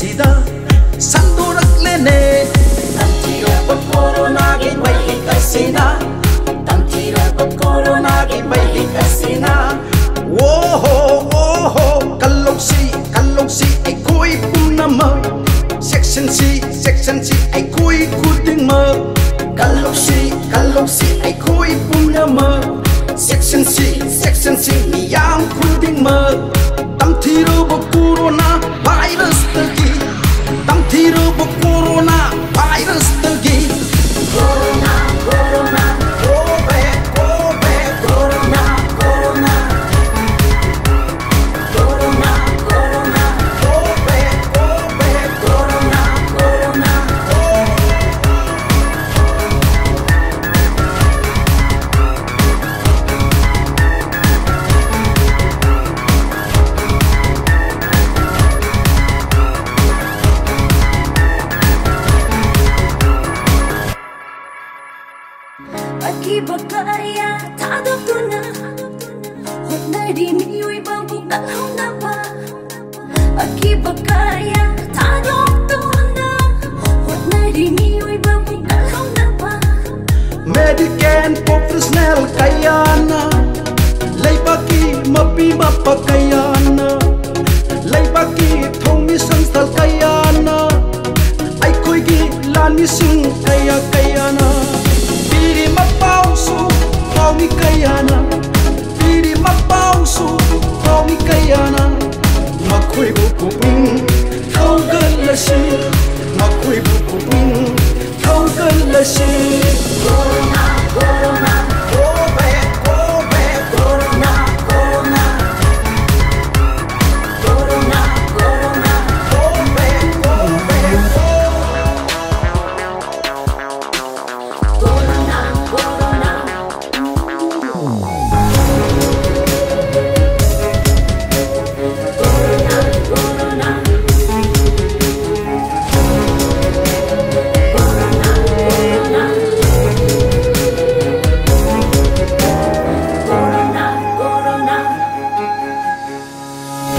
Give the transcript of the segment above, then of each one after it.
sida sandurak lene tantiro pa corona gi mai kasina tantiro pa corona gi mai kasina oh kaloksi ai koi punama section C ai koi kuding ma kaloksi ai koi punama section C yang kuding ma tantiro pa corona virus tagi tantiro pa corona virus tagi corona go back corona corona go back corona Bakaya tadok tuna Hotnari miwi babu kalhau napa Aki bakaya tadok tuna Hotnari miwi babu kalhau napa Medican professional kayana Laibaki mapi mapa kayana Laibaki thomi sanstal kayana Ai koigi lani sing kayana Piri mapausu Kaumi kayana Piri mapausu Kaumi kayana Makui buku wing Kau gelasi Makui buku wing Kau gelasi Corona Go back Corona Corona Go back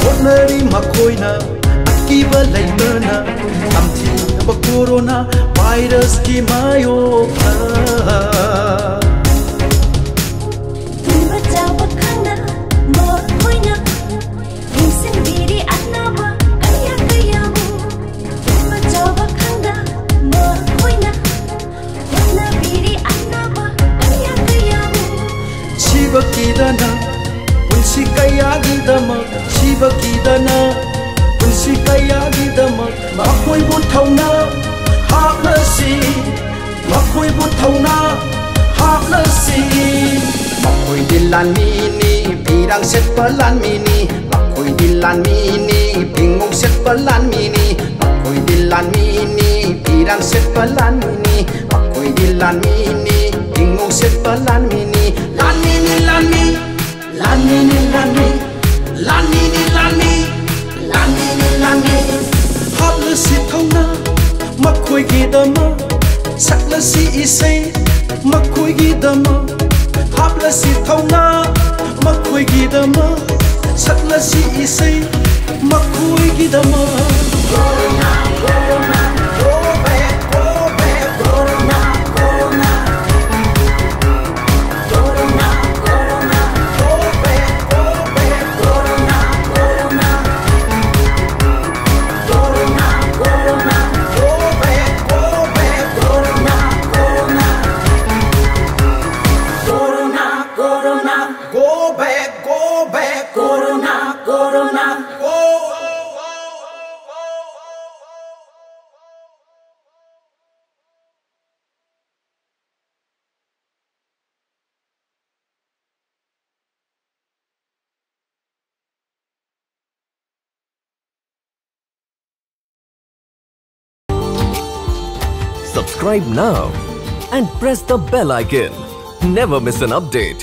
Hotnari makoina akiba laitana amthi ba corona virus ki mayo Baca bakana Mor koina Musim diri anaba Kaya-kayamu Baca bakana Mor koina Wana biri anaba Kaya-kayamu Shiva kidana Punsi kaya gidama Shiva kidana Punsi kaya gidama Makoi buthauna Haplasi Makoi buthauna Haplasi Makoi dilan mini Pirang set pelan mini Makoi dilan mini Bingung set pelan mini Makoi dilan mini Pirang set pelan mini Makoi dilan mini Bingung set pelan mini Lan mini lan mini Lan mini lan mini Lan mini lan mini Lan mini lan mini Haplasi thauna Makoi gidama Saklasi isai Makoi gidama Haplasi thauna Makoi gidama Saklasi isai Makoi gidama Corona Go back Corona Corona Go back Corona Subscribe now and press the bell icon. Never miss an update.